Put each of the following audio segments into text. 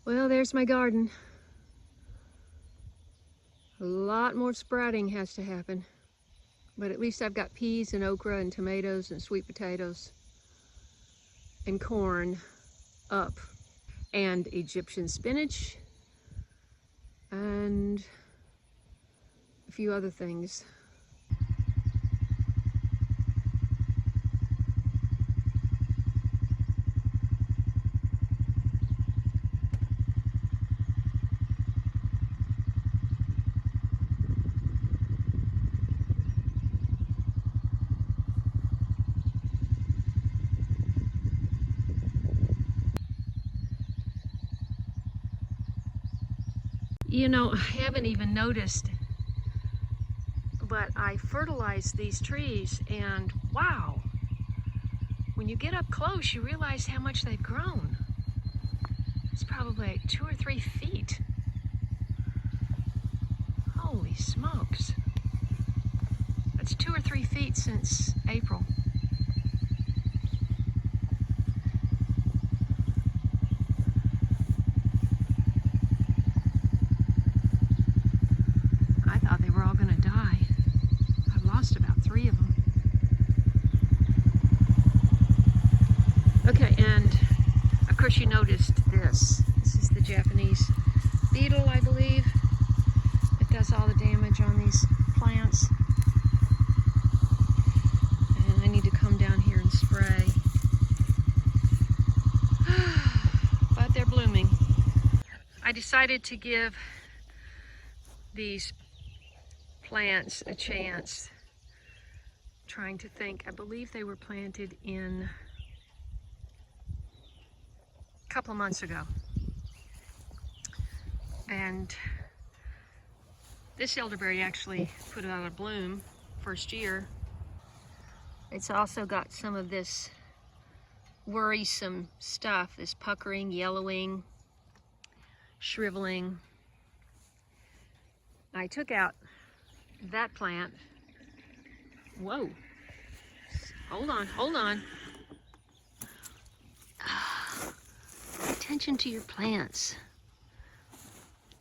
Well, there's my garden. A lot more sprouting has to happen. But at least I've got peas and okra and tomatoes and sweet potatoes and corn up. And Egyptian spinach and a few other things. You know, I haven't even noticed, but I fertilized these trees, and wow, when you get up close, you realize how much they've grown. It's probably like 2 or 3 feet. Holy smokes. That's 2 or 3 feet since April. I thought they were all going to die. I've lost about 3 of them. Okay, and of course you noticed this. This is the Japanese beetle, I believe. It does all the damage on these plants. And I need to come down here and spray. But they're blooming. I decided to give these plants a chance. Trying to think, I believe they were planted in a couple of months ago. And this elderberry actually put out a bloom first year. It's also got some of this worrisome stuff, this puckering, yellowing, shriveling. I took out that plant. Whoa. Hold on, hold on. Attention to your plants.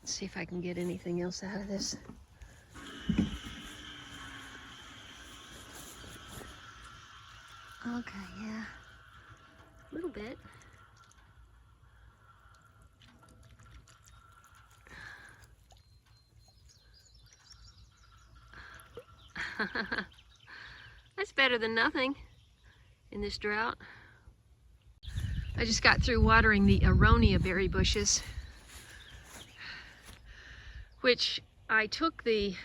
Let's see if I can get anything else out of this. Okay, yeah. A little bit. That's better than nothing in this drought. I just got through watering the aronia berry bushes, which I took the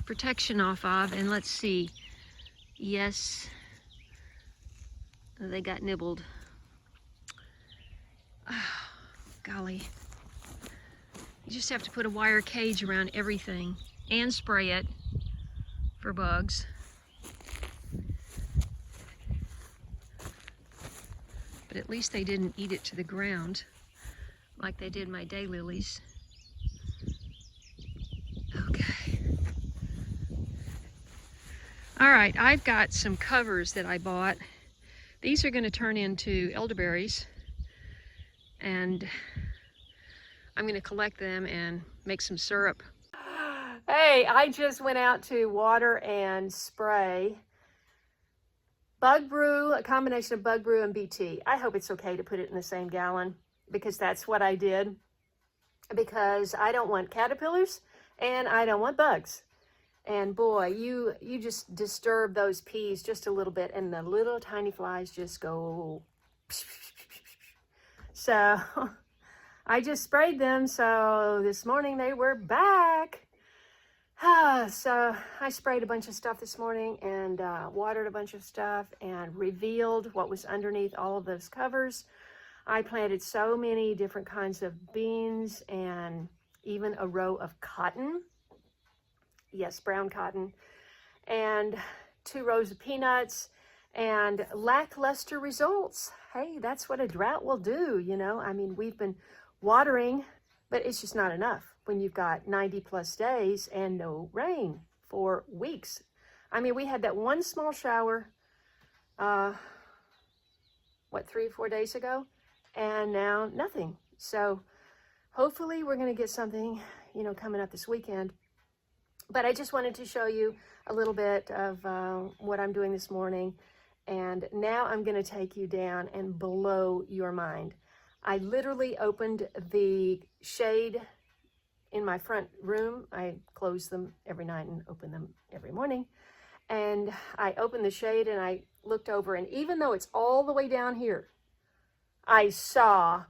protection off of, and let's see. Yes, they got nibbled. Oh, golly. You just have to put a wire cage around everything and spray it for bugs. But at least they didn't eat it to the ground like they did my daylilies. Okay. All right, I've got some covers that I bought. These are going to turn into elderberries, and I'm going to collect them and make some syrup. Hey, I just went out to water and spray Bug Brew, a combination of Bug Brew and BT. I hope it's okay to put it in the same gallon, because that's what I did. Because I don't want caterpillars and I don't want bugs. And boy, you just disturb those peas just a little bit and the little tiny flies just go. So I just sprayed them, so this morning they were back. So I sprayed a bunch of stuff this morning and watered a bunch of stuff and revealed what was underneath all of those covers. I planted so many different kinds of beans and even a row of cotton. Yes, brown cotton. And 2 rows of peanuts and lackluster results. Hey, that's what a drought will do, you know. I mean, we've been watering, but it's just not enough when you've got 90 plus days and no rain for weeks. I mean, we had that one small shower, 3 or 4 days ago, and now nothing. So hopefully we're going to get something, you know, coming up this weekend. But I just wanted to show you a little bit of what I'm doing this morning. And now I'm going to take you down and blow your mind. I literally opened the shade in my front room. I close them every night and open them every morning. And I opened the shade and I looked over, and even though it's all the way down here, I saw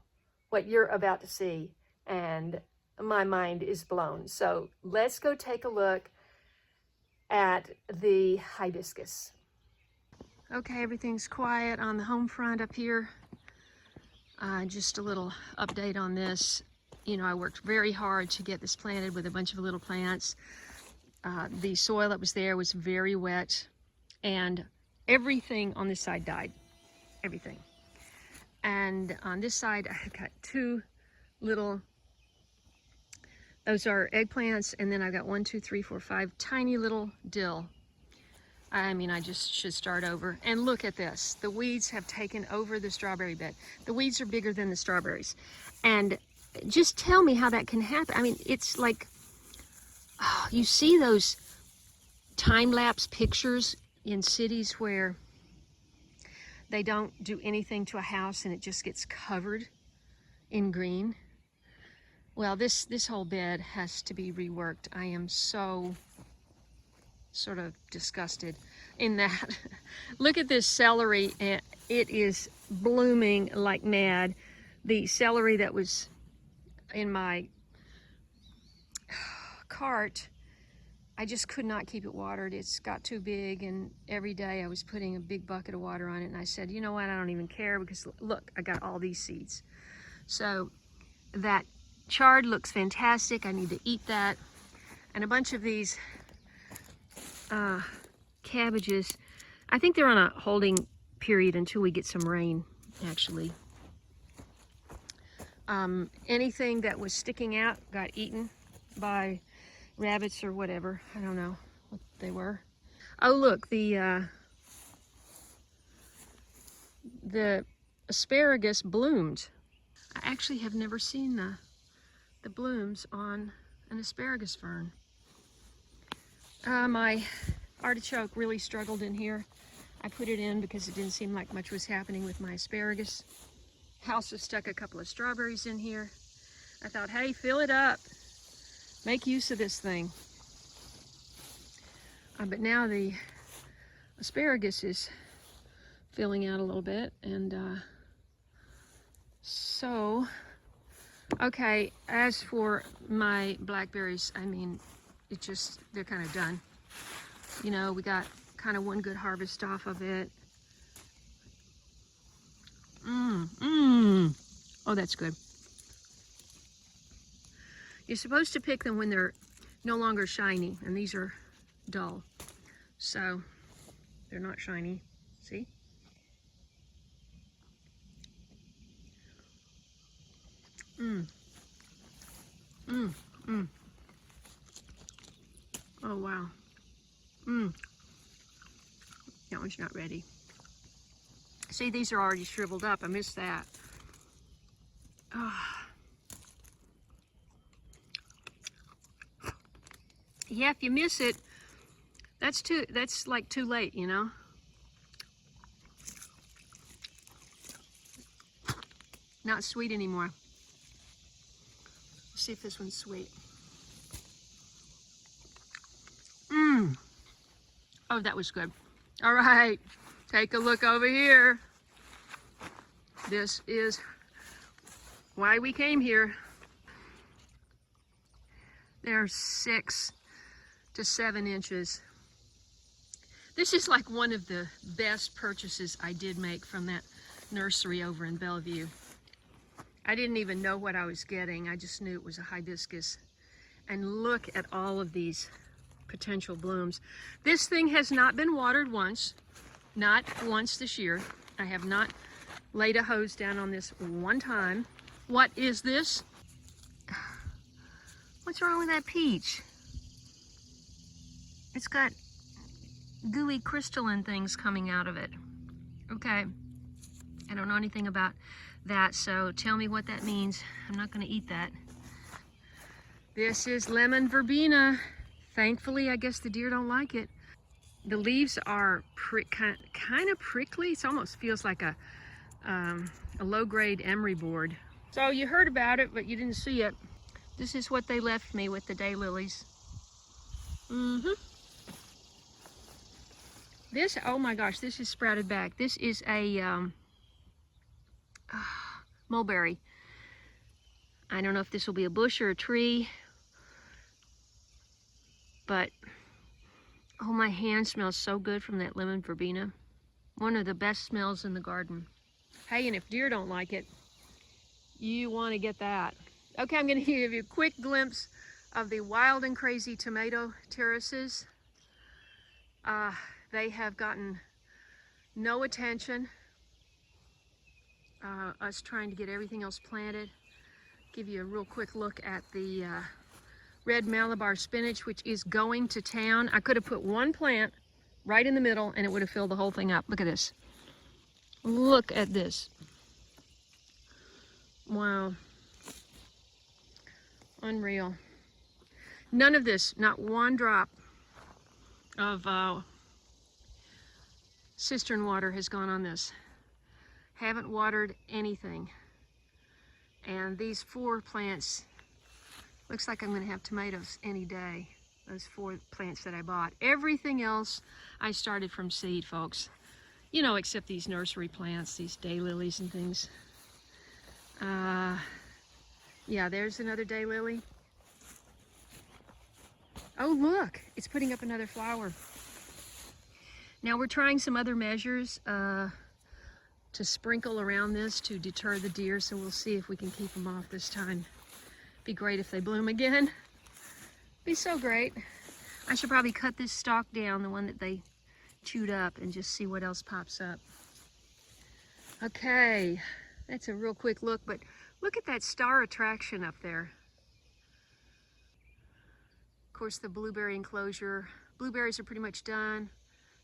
what you're about to see, and my mind is blown. So let's go take a look at the hibiscus. Okay, everything's quiet on the home front up here. Just a little update on this. You know, I worked very hard to get this planted with a bunch of little plants. The soil that was there was very wet, and everything on this side died. Everything. And on this side, I've got two little, those are eggplants, and then I've got 1, 2, 3, 4, 5 tiny little dill. I mean, I just should start over. And look at this. The weeds have taken over the strawberry bed. The weeds are bigger than the strawberries. And just tell me how that can happen. I mean, it's like, oh, you see those time-lapse pictures in cities where they don't do anything to a house and it just gets covered in green. Well, this whole bed has to be reworked. I am so sort of disgusted in that. Look at this celery, and it is blooming like mad. The celery that was in my cart, I just could not keep it watered. It's got too big, and every day I was putting a big bucket of water on it, and I said, you know what, I don't even care, because look, I got all these seeds. So that chard looks fantastic. I need to eat that. And a bunch of these cabbages, I think they're on a holding period until we get some rain, actually. Anything that was sticking out got eaten by rabbits or whatever. I don't know what they were. Oh, look, the asparagus bloomed. I actually have never seen the blooms on an asparagus fern. My artichoke really struggled in here. I put it in because it didn't seem like much was happening with my asparagus. I also stuck a couple of strawberries in here. I thought, hey, fill it up. Make use of this thing. But now the asparagus is filling out a little bit, and so, okay, as for my blackberries, I mean, they're kind of done. You know, we got kind of one good harvest off of it. Oh, that's good. You're supposed to pick them when they're no longer shiny, and these are dull. So, they're not shiny. See? Oh, wow. That one's not ready. See, these are already shriveled up. I missed that. Oh. Yeah, if you miss it, that's like too late, you know? Not sweet anymore. Let's see if this one's sweet. Oh, that was good. All right, take a look over here. This is why we came here. They're 6 to 7 inches. This is like one of the best purchases I did make from that nursery over in Bellevue. I didn't even know what I was getting. I just knew it was a hibiscus. And look at all of these potential blooms. This thing has not been watered once, not once this year. I have not laid a hose down on this one time. What is this? What's wrong with that peach? It's got gooey crystalline things coming out of it. Okay, I don't know anything about that, so tell me what that means. I'm not going to eat that. This is lemon verbena. Thankfully, I guess the deer don't like it. The leaves are kind of prickly. It almost feels like a low-grade emery board. So you heard about it, but you didn't see it. This is what they left me with the daylilies. This, oh my gosh, this is sprouted back. This is a mulberry. I don't know if this will be a bush or a tree, but oh, my hand smells so good from that lemon verbena. One of the best smells in the garden. Hey, and if deer don't like it, you want to get that. Okay, I'm going to give you a quick glimpse of the wild and crazy tomato terraces. They have gotten no attention. Us trying to get everything else planted. Give you a real quick look at the red Malabar spinach, which is going to town. I could have put one plant right in the middle and it would have filled the whole thing up. Look at this. Look at this. Wow. Unreal. None of this, not one drop of cistern water has gone on this. Haven't watered anything. And these 4 plants, looks like I'm going to have tomatoes any day. Those 4 plants that I bought. Everything else I started from seed, folks. You know, except these nursery plants, these daylilies and things. Yeah, there's another daylily. Oh, look, it's putting up another flower. Now we're trying some other measures to sprinkle around this to deter the deer, so we'll see if we can keep them off this time. Be great if they bloom again. Be so great. I should probably cut this stalk down, the one that they chewed up, and just see what else pops up. Okay, that's a real quick look, but look at that star attraction up there. Of course, the blueberry enclosure. Blueberries are pretty much done.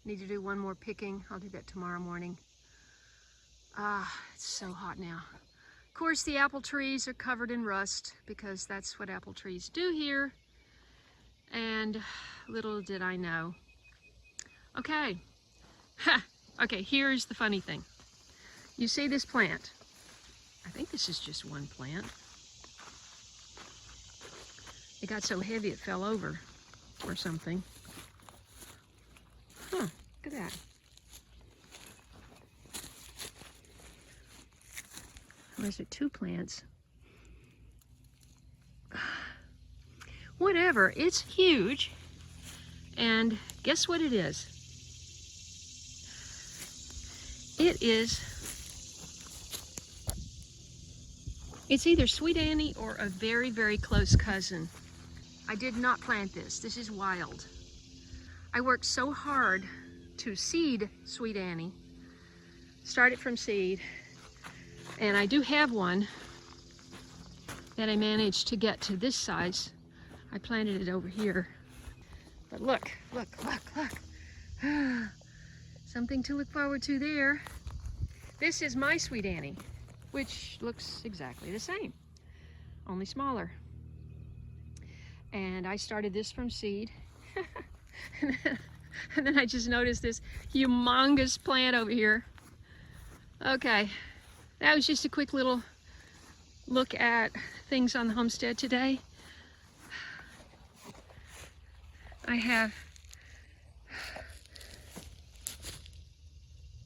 Need to do one more picking. I'll do that tomorrow morning. It's so hot now. Of course, the apple trees are covered in rust because that's what apple trees do here. And little did I know. Okay. Okay, here's the funny thing. You see this plant. I think this is just one plant. It got so heavy it fell over or something. Huh, look at that. Or is it 2 plants? Whatever, it's huge. And guess what it is? It's either Sweet Annie or a very, very close cousin. I did not plant this. This is wild. I worked so hard to seed Sweet Annie. Started from seed. And I do have one that I managed to get to this size. I planted it over here. But look, look, look, look. Something to look forward to there. This is my Sweet Annie, which looks exactly the same, only smaller. And I started this from seed. And then I just noticed this humongous plant over here. Okay, that was just a quick little look at things on the homestead today. I have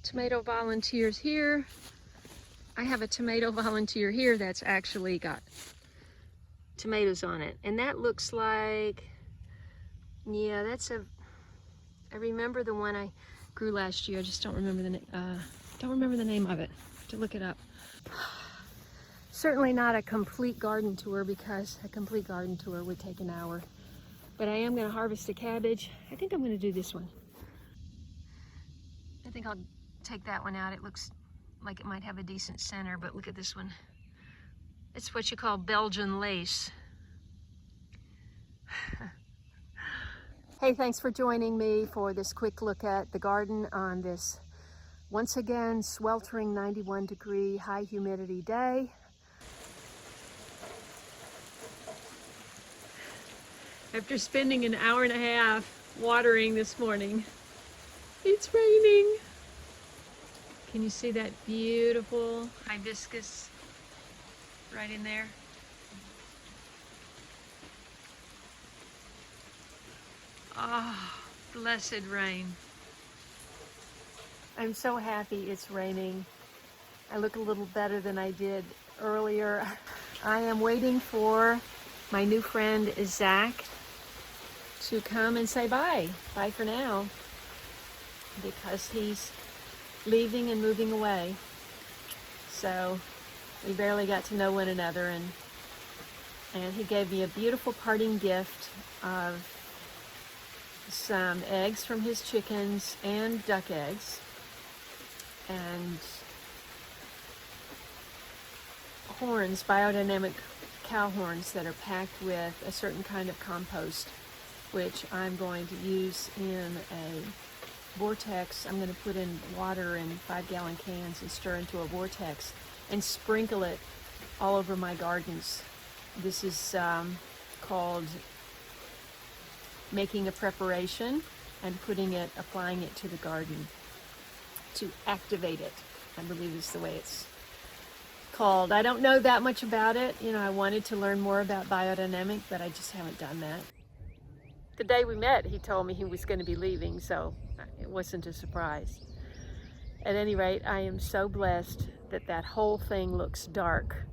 tomato volunteers here. I have a tomato volunteer here that's actually got tomatoes on it. And that looks like, yeah, that's I remember the one I grew last year. I just don't remember the name of it. To look it up. Certainly not a complete garden tour because a complete garden tour would take an hour. But I am going to harvest a cabbage. I think I'm going to do this one. I think I'll take that one out. It looks like it might have a decent center, but look at this one. It's what you call Belgian lace. Hey, thanks for joining me for this quick look at the garden on this Once again, sweltering 91-degree high humidity day. After spending an hour and a half watering this morning, it's raining. Can you see that beautiful hibiscus right in there? Ah, oh, blessed rain. I'm so happy it's raining. I look a little better than I did earlier. I am waiting for my new friend Zach to come and say bye. Bye for now. Because he's leaving and moving away. So we barely got to know one another, and he gave me a beautiful parting gift of some eggs from his chickens and duck eggs and horns, biodynamic cow horns that are packed with a certain kind of compost, which I'm going to use in a vortex. I'm going to put in water in 5-gallon cans and stir into a vortex and sprinkle it all over my gardens. This is called making a preparation and applying it to the garden to activate it, I believe is the way it's called. I don't know that much about it. You know, I wanted to learn more about biodynamic, but I just haven't done that. The day we met, he told me he was going to be leaving, so it wasn't a surprise. At any rate, I am so blessed that that whole thing looks dark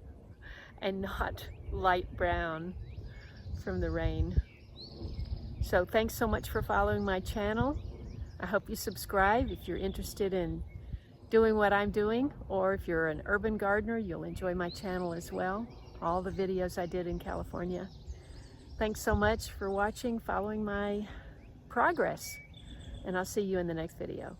and not light brown from the rain. So thanks so much for following my channel. I hope you subscribe if you're interested in doing what I'm doing, or if you're an urban gardener, you'll enjoy my channel as well. All the videos I did in California. Thanks so much for watching, following my progress, and I'll see you in the next video.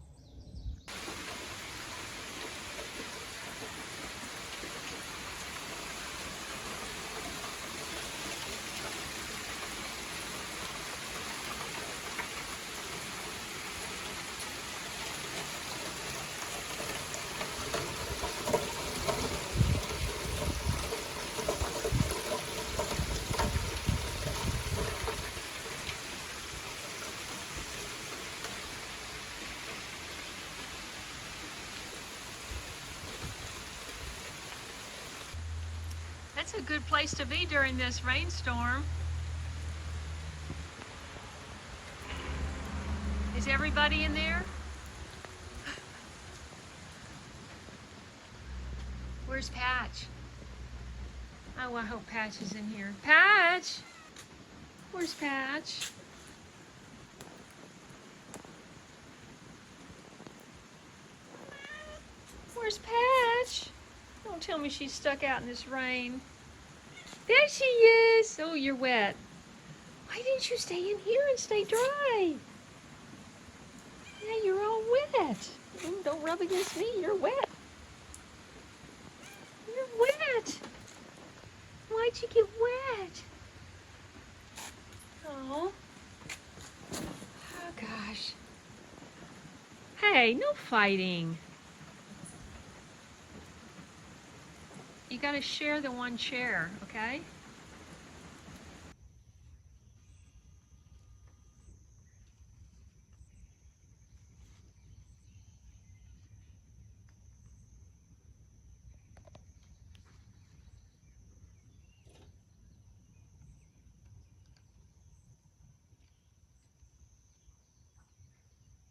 That's a good place to be during this rainstorm. Is everybody in there? Where's Patch? Oh, I hope Patch is in here. Patch! Where's Patch? Where's Patch? Don't tell me she's stuck out in this rain. There she is! Oh, you're wet. Why didn't you stay in here and stay dry? Yeah, you're all wet. Ooh, don't rub against me, you're wet. You're wet. Why'd you get wet? Oh. Oh, gosh. Hey, no fighting. You gotta share the one chair, okay?